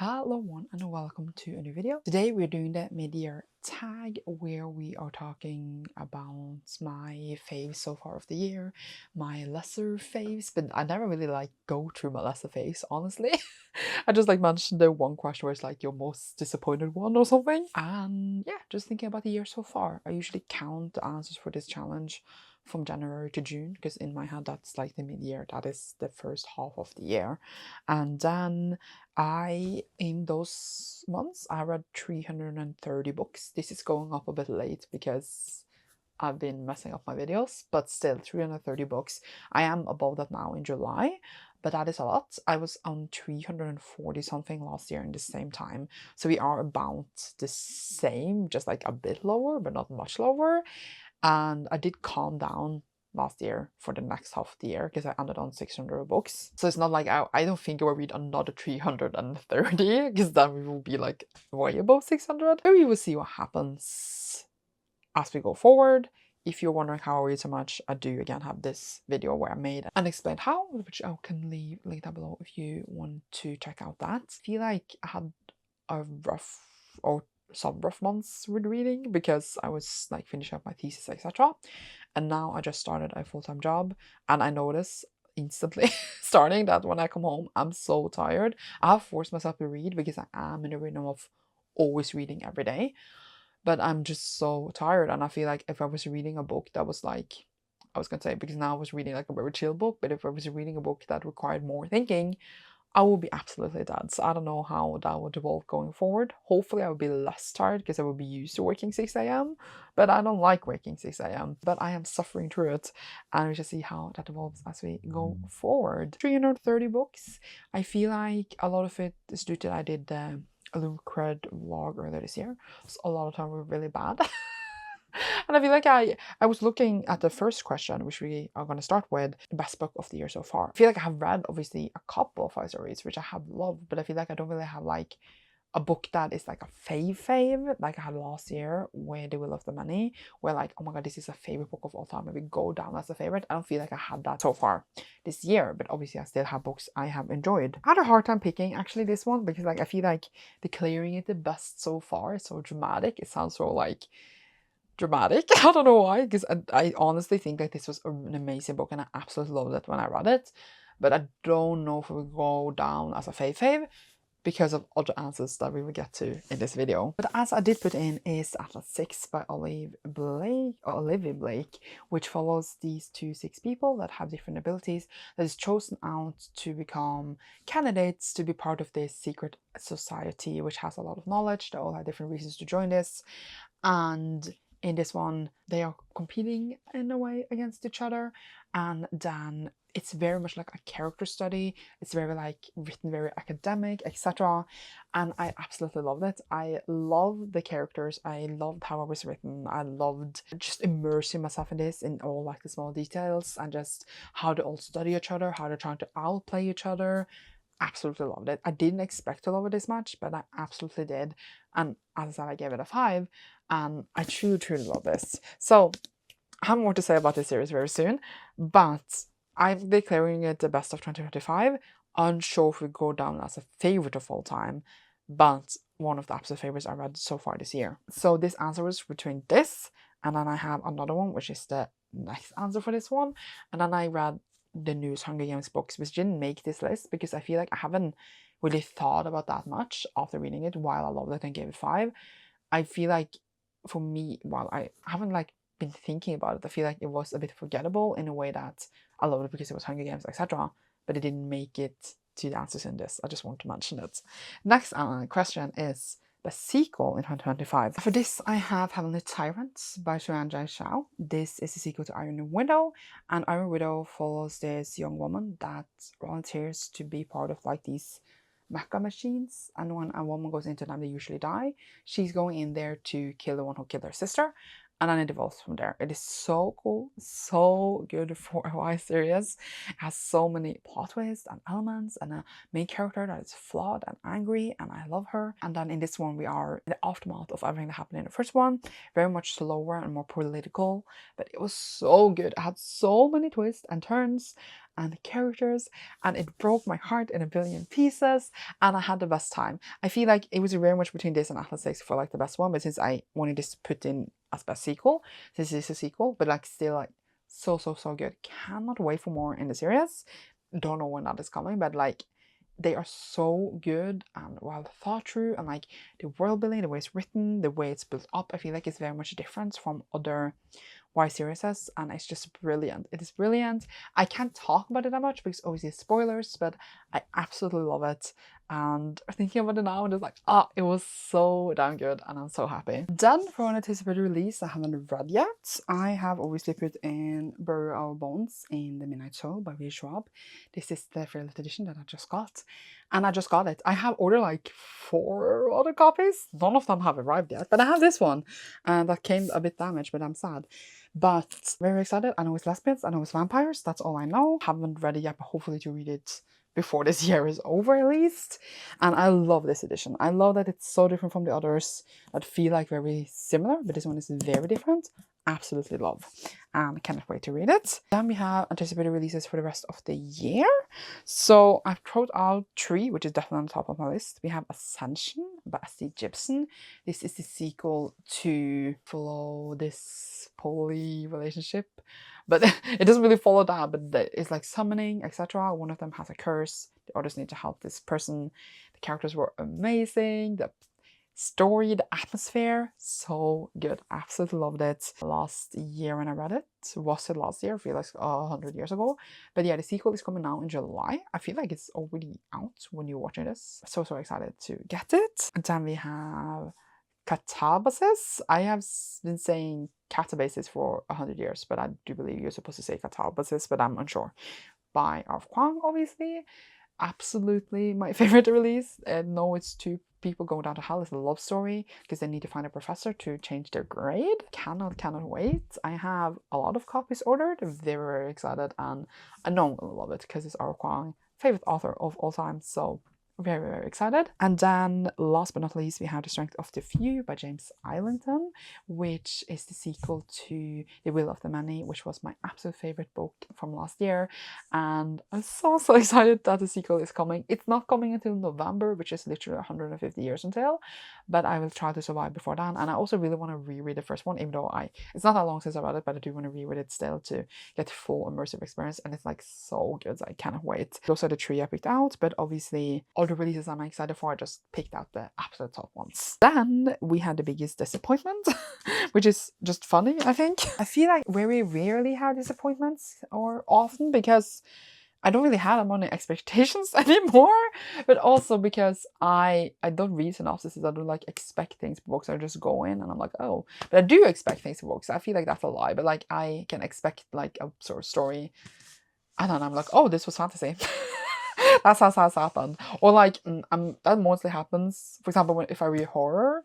Hello everyone and welcome to a new video. Today we're doing the mid-year tag where we are talking about my faves so far of the year, my lesser faves, but I never really go through my lesser faves, honestly. I just mentioned the one question where it's your most disappointed one or something. And yeah, just thinking about the year so far. I usually count the answers for this challenge from January to June because in my head that's the mid-year, that is the first half of the year. And then in those months, I read 330 books. This is going up a bit late because I've been messing up my videos, but still 330 books. I am above that now in July, but that is a lot. I was on 340 something last year in the same time. So we are about the same, just a bit lower, but not much lower. And I did calm down last year for the next half of the year because I ended on 600 books. So it's not I don't think I will read another 330 because then we will be way above 600. But we will see what happens as we go forward. If you're wondering how I read so much, I do again have this video where I made and explained how, which I can leave link down below if you want to check out that. I feel like I had a rough or some rough months with reading because I was finishing up my thesis, etc. And now I just started a full-time job and I notice instantly starting that when I come home, I'm so tired. I have forced myself to read because I am in the rhythm of always reading every day. But I'm just so tired and I feel like if I was reading a book that was I was gonna say, because now I was reading a very chill book, but if I was reading a book that required more thinking, I will be absolutely dead. So I don't know how that would evolve going forward. Hopefully I will be less tired because I will be used to waking 6 a.m. But I don't like waking 6 a.m. But I am suffering through it. And we shall see how that evolves as we go forward. 330 books. I feel like a lot of it is due to I did the Cred vlog earlier this year. So a lot of time were really bad. And I feel like I was looking at the first question, which we are going to start with, best book of the year so far. I feel like I have read obviously a couple of five-star reads, which I have loved, but I feel like I don't really have a book that is a fave like I had last year with The Will of the Many, where oh my god, this is a favorite book of all time, maybe go down as a favorite. I don't feel like I had that so far this year, but obviously I still have books I have enjoyed. I had a hard time picking actually this one because I feel like declaring it the best so far is so dramatic. It sounds so dramatic. I don't know why, because I honestly think this was an amazing book and I absolutely loved it when I read it, but I don't know if it will go down as a fave because of other answers that we will get to in this video. But as I did put in is Atlas 6 by Olivia Blake, which follows these 6 people that have different abilities that is chosen out to become candidates to be part of this secret society, which has a lot of knowledge. They all have different reasons to join this, and in this one they are competing in a way against each other, and then it's very much a character study. It's very written very academic, etc. And I absolutely loved it. I loved the characters. I loved how it was written. I loved just immersing myself in this, in all the small details, and just how they all study each other, how they're trying to outplay each other. Absolutely loved it. I didn't expect to love it this much, but I absolutely did. And as I said, I gave it a 5, and I truly love this. So I have more to say about this series very soon, but I'm declaring it the best of 2025. Unsure if we go down as a favorite of all time, but one of the absolute favorites I read so far this year. So this answer was between this, and then I have another one, which is the next answer for this one. And then I read the newest Hunger Games books, which didn't make this list because I feel like I haven't really thought about that much after reading it. While I loved it and gave it 5, I feel like for me, while I haven't been thinking about it, I feel like it was a bit forgettable in a way that I loved it because it was Hunger Games, etc. But it didn't make it to the answers in this. I just want to mention it. Next question is the sequel in 2025. For this, I have Heavenly Tyrants by Xuan Zhao. This is the sequel to Iron Widow, and Iron Widow follows this young woman that volunteers to be part of these mecha machines, and when a woman goes into them, they usually die. She's going in there to kill the one who killed her sister, and then it evolves from there. It is so cool, so good for a YA series. It has so many plot twists and elements, and a main character that is flawed and angry, and I love her. And then in this one, we are in the aftermath of everything that happened in the first one. Very much slower and more political, but it was so good. It had so many twists and turns, and the characters, and it broke my heart in a billion pieces, and I had the best time. I feel like it was very much between this and Atlas 6 for like the best one, but since I wanted this put in as best sequel, this is a sequel, but like still like so good. Cannot wait for more in the series. Don't know when that is coming, but like they are so good and well thought through, and like the world building, the way it's written, the way it's built up, I feel like it's very much different from other Y series, and it's just brilliant. It is brilliant. I can't talk about it that much because obviously it's spoilers, but I absolutely love it. And thinking about it now, and it's like, it was so damn good, and I'm so happy. Then for an anticipated release I haven't read yet, I have obviously put in Bury Our Bones in the Midnight Show by V. Schwab. This is the fairly edition that I just got, and I just got it. I have ordered like 4 other copies. None of them have arrived yet, but I have this one, and that came a bit damaged, but I'm sad. But very excited. I know it's lesbians, I know it's vampires, that's all I know. Haven't read it yet, but hopefully to read it before this year is over at least. And I love this edition. I love that it's so different from the others that feel like very similar, but this one is very different. Absolutely love, and cannot wait to read it. Then we have anticipated releases for the rest of the year. So I've thrown out 3, which is definitely on the top of my list. We have Ascension by S.D. Gibson. This is the sequel to follow this poly relationship, but it doesn't really follow that, but it's like summoning, etc. One of them has a curse, the others need to help this person. The characters were amazing, the story, the atmosphere, so good. Absolutely loved it. Last year when I read it, was it last year? I feel like 100 years ago. But yeah, the sequel is coming now in July. I feel like it's already out when you're watching this. So excited to get it. And then we have Catabasis. I have been saying catabasis for 100 years, but I do believe you're supposed to say catabasis, but I'm unsure. By R. Kwang, obviously. Absolutely my favorite release. No, it's 2 people going down to hell. It's a love story because they need to find a professor to change their grade. Cannot wait. I have a lot of copies ordered. Very excited, and I know I'm gonna love it because it's R. Kwang, favorite author of all time. So very excited. And then last but not least, we have The Strength of the Few by James Islington, which is the sequel to The Will of the Many, which was my absolute favorite book from last year. And I'm so excited that the sequel is coming. It's not coming until November, which is literally 150 years until, but I will try to survive before then. And I also really want to reread the first one, even though it's not that long since I read it, but I do want to reread it still to get full immersive experience, and it's like so good, so I cannot wait. Those are the 3 I picked out, but obviously all the releases I'm excited for, I just picked out the absolute top ones. Then we had the biggest disappointment, which is just funny, I think. I feel like very rarely have disappointments, or often, because I don't really have that many expectations anymore, but also because I don't read synopses. I don't like expect things for books. I just go in and I'm like, oh, but I do expect things for books. I feel like that's a lie, but like I can expect like a sort of story, and then I'm like, oh, this was fantasy. That's how it's happened. Or like that mostly happens, for example, if I read horror,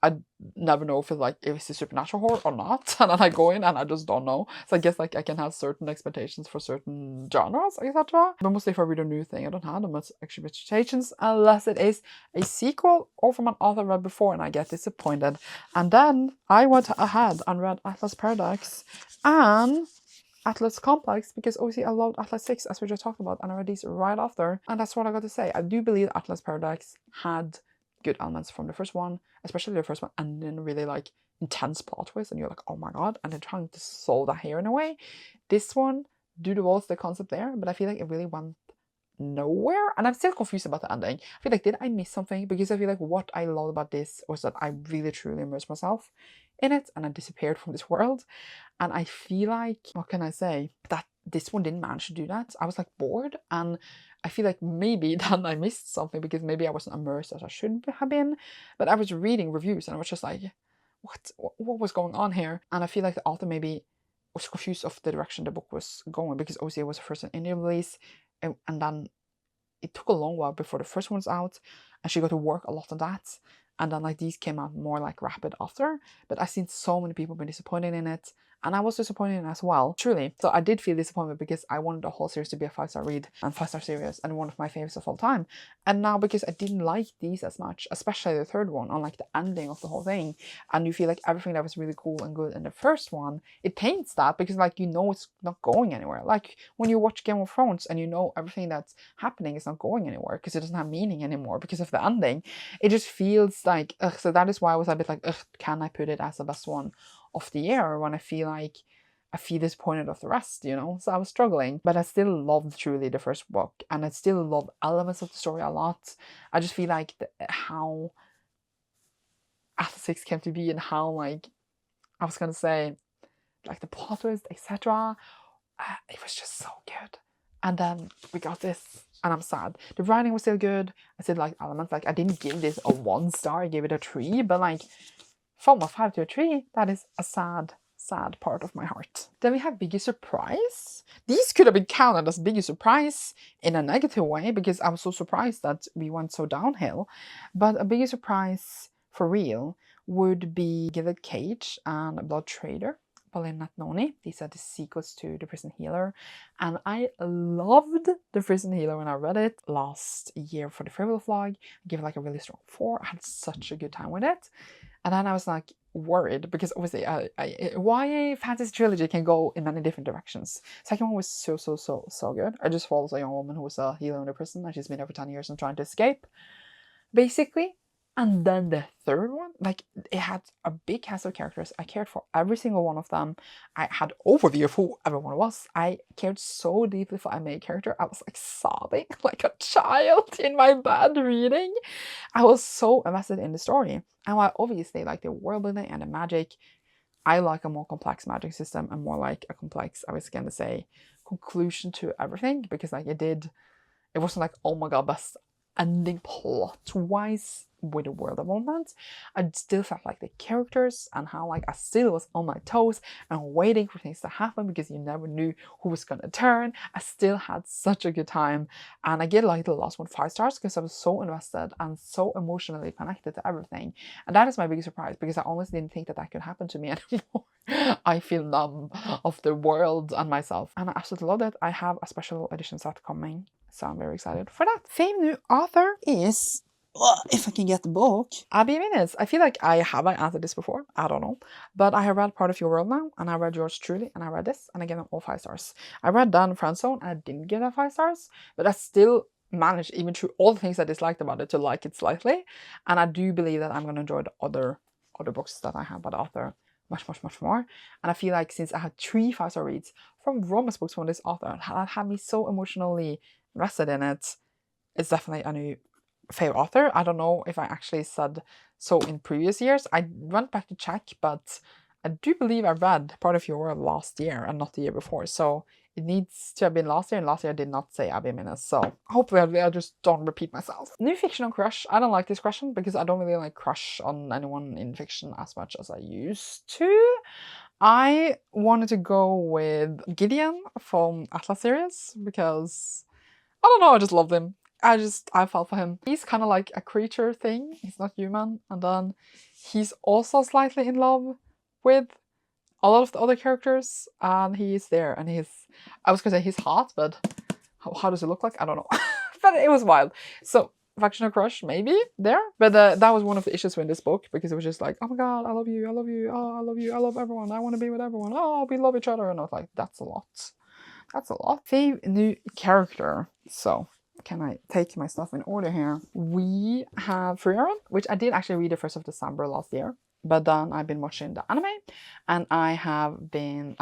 I never know if it's a supernatural horror or not, and then I go in and I just don't know. So I guess like I can have certain expectations for certain genres, etc. But mostly if I read a new thing, I don't have that much expectations unless it is a sequel or from an author I read before, and I get disappointed. And then I went ahead and read Atlas Paradox and Atlas Complex, because obviously I loved Atlas 6 as we just talked about, and I read these right after, and that's what I got to say. I do believe Atlas Paradox had good elements from the first one, especially the first one, and then really like intense plot twist, and you're like, oh my god, and they're trying to solve that here in a way. This one, due to what's the concept there, but I feel like it really went nowhere, and I'm still confused about the ending. I feel like, did I miss something? Because I feel like what I loved about this was that I really truly immersed myself in it, and I disappeared from this world. And I feel like, what can I say, that this one didn't manage to do that. I was like bored, and I feel like maybe then I missed something because maybe I wasn't immersed as I should have been. But I was reading reviews and I was just like, what was going on here? And I feel like the author maybe was confused of the direction the book was going, because obviously it was first an Indian release, and then it took a long while before the first one was out, and she got to work a lot on that. And then like these came out more like rapid after. But I've seen so many people been disappointed in it, and I was disappointed as well, truly. So I did feel disappointed because I wanted the whole series to be a 5-star read and 5-star series and one of my favorites of all time. And now because I didn't like these as much, especially the third one, on like the ending of the whole thing, and you feel like everything that was really cool and good in the first one, it taints that because like you know it's not going anywhere. Like when you watch Game of Thrones and you know everything that's happening is not going anywhere because it doesn't have meaning anymore because of the ending, it just feels like ugh. So that is why I was a bit like, ugh, can I put it as the best one of the year when I feel disappointed of the rest, you know? So I was struggling, but I still loved truly the first book, and I still love elements of the story a lot. I just feel like how After 6 came to be, and how like I was gonna say like the plot twist, etc. It was just so good. And then we got this, and I'm sad. The writing was still good. I still like elements. Like I didn't give this a 1 star. I gave it a 3, but like from a 5 to a 3, that is a sad part of my heart. Then we have biggest surprise. These could have been counted as biggest surprise in a negative way because I was so surprised that we went so downhill. But a biggest surprise for real would be Gilded Cage and Blood Trader by Lynn Noni. These are the sequels to The Prison Healer, and I loved The Prison Healer when I read it last year for the Farewell vlog. I gave it like a really strong 4. I had such a good time with it. And then I was like worried because obviously YA fantasy trilogy can go in many different directions. Second one was so good. I just follow a young woman who was a healer in a prison and she's been there for 10 years and trying to escape, basically. And then the third one, like it had a big cast of characters. I cared for every single one of them. I had overview of who everyone was. I cared so deeply for a main character. I was like sobbing like a child in my bed reading. I was so invested in the story. And while obviously like the world building and the magic, I like a more complex magic system and more like a complex, I was gonna say, conclusion to everything, because like it wasn't like, oh my god, best ending plot-wise with the world development. I still felt like the characters and how like I still was on my toes and waiting for things to happen because you never knew who was gonna turn. I still had such a good time, and I gave like the last one 5 stars because I was so invested and so emotionally connected to everything. And that is my biggest surprise because I honestly didn't think that that could happen to me anymore. I feel numb of the world and myself, and I absolutely love it. I have a special edition set coming, so I'm very excited for that. Same new author is, if I can get the book, Abby Minutes. I feel like I haven't answered this before. I don't know. But I have read Part of Your World now, and I read Yours Truly, and I read this, and I gave them all 5 stars. I read Dan Friendzone, and I didn't give that 5 stars, but I still managed, even through all the things I disliked about it, to like it slightly. And I do believe that I'm going to enjoy the other books that I have by the author much more. And I feel like since I had 3 5-star reads from romance books from this author that had me so emotionally invested in it, it's definitely a new favorite author. I don't know if I actually said so in previous years. I went back to check, but I do believe I read Part of Your World last year and not the year before. So it needs to have been last year, and last year I did not say Abby Minutes. So hopefully I just don't repeat myself. New fictional crush. I don't like this question because I don't really like crush on anyone in fiction as much as I used to. I wanted to go with Gideon from Atlas series because I don't know, I just loved him. I fell for him. He's kind of like a creature thing. He's not human. And then he's also slightly in love with a lot of the other characters. And he's there. And I was gonna say he's hot, but how does he look like? I don't know. But it was wild. So, fictional crush, maybe there. But that was one of the issues with this book, because it was just like, oh my god, I love you, oh, I love you, I love everyone, I want to be with everyone, oh, we love each other. And I was like, that's a lot. That's a lot. Fave new character. So, can I take my stuff in order here? We have Frieren, which I did actually read the 1st of December last year. But then I've been watching the anime, and I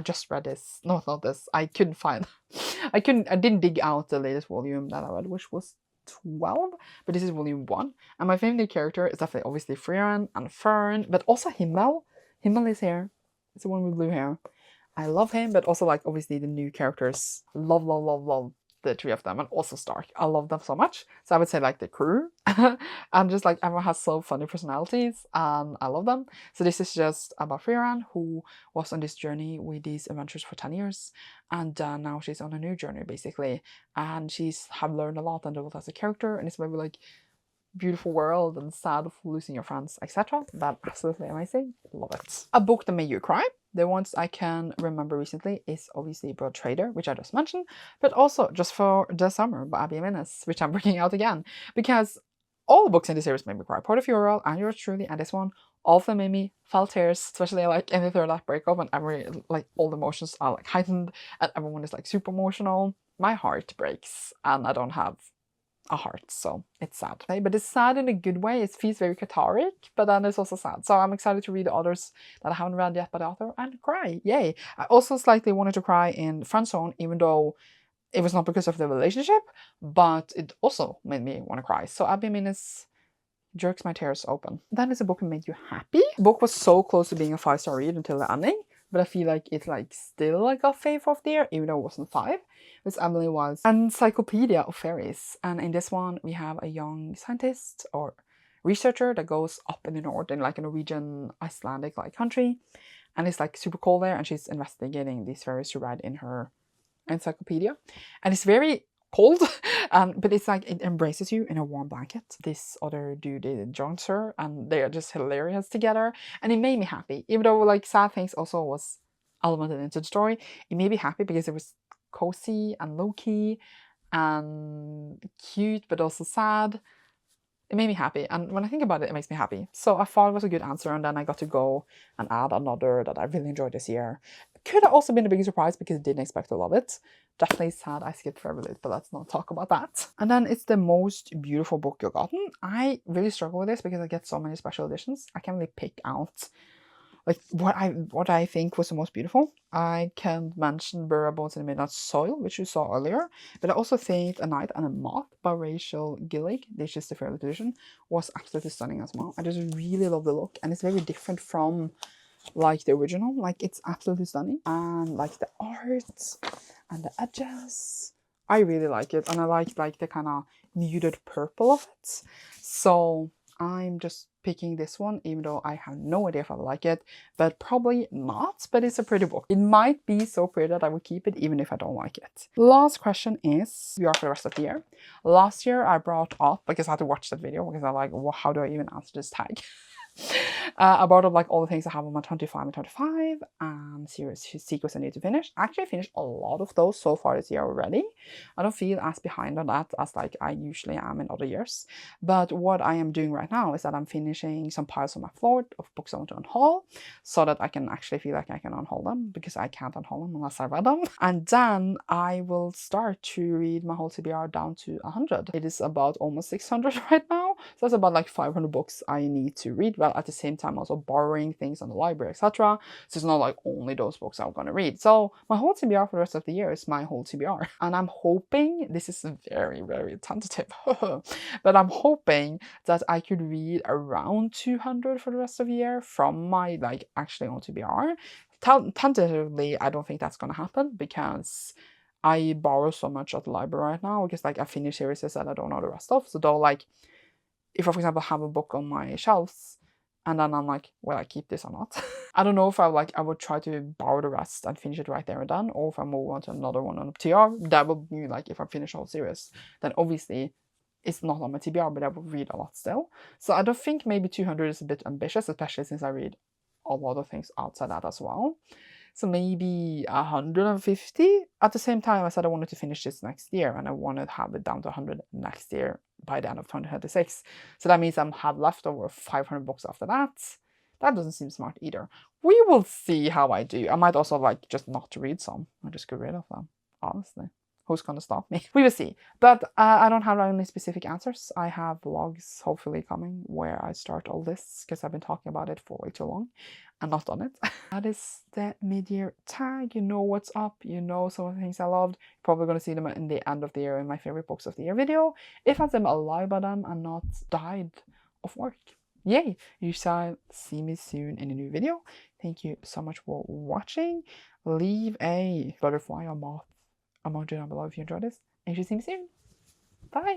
just read this. No, not this. I didn't dig out the latest volume that I read, which was 12, but this is volume 1. And my favorite character is definitely obviously Frieren and Fern, but also Himmel. Himmel is here. It's the one with blue hair. I love him, but also like obviously the new characters. Love the 3 of them, and also Stark. I love them so much. So I would say like the crew. And just like everyone has so funny personalities, and I love them. So this is just about Frieren, who was on this journey with these adventures for 10 years. And now she's on a new journey basically. And she's have learned a lot and developed as a character. And it's very like beautiful world and sad of losing your friends, etc. But absolutely amazing. Love it. A book that made you cry. The ones I can remember recently is obviously Broad Trader, which I just mentioned, but also Just for the Summer by Abby Jimenez, which I'm bringing out again, because all the books in the series made me cry. Part of Your and Yours Truly, and this one, all of them made me feel tears, especially like in the third act breakup, and all the emotions are like heightened, and everyone is like super emotional. My heart breaks, and I don't have a heart, so it's sad. But it's sad in a good way. It feels very cathartic, but then it's also sad. So I'm excited to read the others that I haven't read yet by the author and cry. Yay! I also slightly wanted to cry in Friend Zone, even though it was not because of the relationship, but it also made me want to cry. So Abby Jimenez jerks my tears open. Then is a book that made you happy. The book was so close to being a 5-star read until the ending, but I feel like it's like still like a fave of the year, even though it wasn't 5. It's Emily Wild's Encyclopedia of Fairies. And in this one, we have a young scientist or researcher that goes up in the north in like a Norwegian, Icelandic like country. And it's like super cold there, and she's investigating these fairies to write in her encyclopedia. And it's very cold, but it's like it embraces you in a warm blanket. This other dude joins her, and they're just hilarious together, and it made me happy. Even though like sad things also was elemented into the story, it made me happy because it was cozy and low-key and cute, but also sad. It made me happy, and when I think about it, it makes me happy. So I thought it was a good answer, and then I got to go and add another that I really enjoyed this year. It could have also been a big surprise because I didn't expect to love it. Definitely sad I skipped Forever Late, but let's not talk about that. And then it's The Most Beautiful Book You've Gotten. I really struggle with this because I get so many special editions. I can't really pick out like what I think was the most beautiful. I can mention Burial Bones in the Midnight Soil, which you saw earlier, but I also think A Night and a Moth by Rachel Gillig, which is the favorite edition, was absolutely stunning as well. I just really love the look, and it's very different from like the original. Like it's absolutely stunning, and like the art and the edges, I really like it, and I like the kind of muted purple of it. So I'm just picking this one, even though I have no idea if I will like it, but probably not. But it's a pretty book. It might be so pretty that I will keep it even if I don't like it. Last question is, we are for the rest of the year. Last year I brought up, because I had to watch that video because I'm like, well, how do I even answer this tag? I brought up like all the things I have on my 25 and 25 series secrets I need to finish. I actually finished a lot of those so far this year already. I don't feel as behind on that as like I usually am in other years. But what I am doing right now is that I'm finishing some piles on my floor of books I want to unhaul, so that I can actually feel like I can unhaul them, because I can't unhaul them unless I read them. And then I will start to read my whole TBR down to 100. It is about almost 600 right now. So that's about like 500 books I need to read, while at the same time also borrowing things on the library, etc. So it's not like only those books I'm gonna read. So my whole TBR for the rest of the year is my whole TBR. And I'm hoping, this is very, very tentative, but I'm hoping that I could read around 200 for the rest of the year from my like actually on TBR. Tentatively, I don't think that's gonna happen because I borrow so much at the library right now, because like I finish series that I don't know the rest of. So though, like if I, for example, have a book on my shelves and then I'm like, will I keep this or not? I don't know if I would try to borrow the rest and finish it right there and then, or if I move on to another one on TR. That would be like, if I finish the whole series, then obviously it's not on my TBR, but I will read a lot still. So I don't think maybe 200 is a bit ambitious, especially since I read a lot of things outside that as well. So maybe 150. At the same time, I said I wanted to finish this next year, and I wanted to have it down to 100 next year by the end of 2026. So that means I have left over 500 books after that. That doesn't seem smart either. We will see how I do. I might also like just not read some. I just get rid of them, honestly. Who's gonna stop me? We will see. But I don't have any specific answers. I have vlogs hopefully coming where I start all this, because I've been talking about it for way too long and not done it. That is the mid-year tag. You know what's up. You know some of the things I loved. You're probably gonna see them in the end of the year in my favorite books of the year video, if I'm alive by them and not died of work. Yay! You shall see me soon in a new video. Thank you so much for watching. Leave a butterfly or moth emoji down below if you enjoyed this, and you should see me soon. Bye!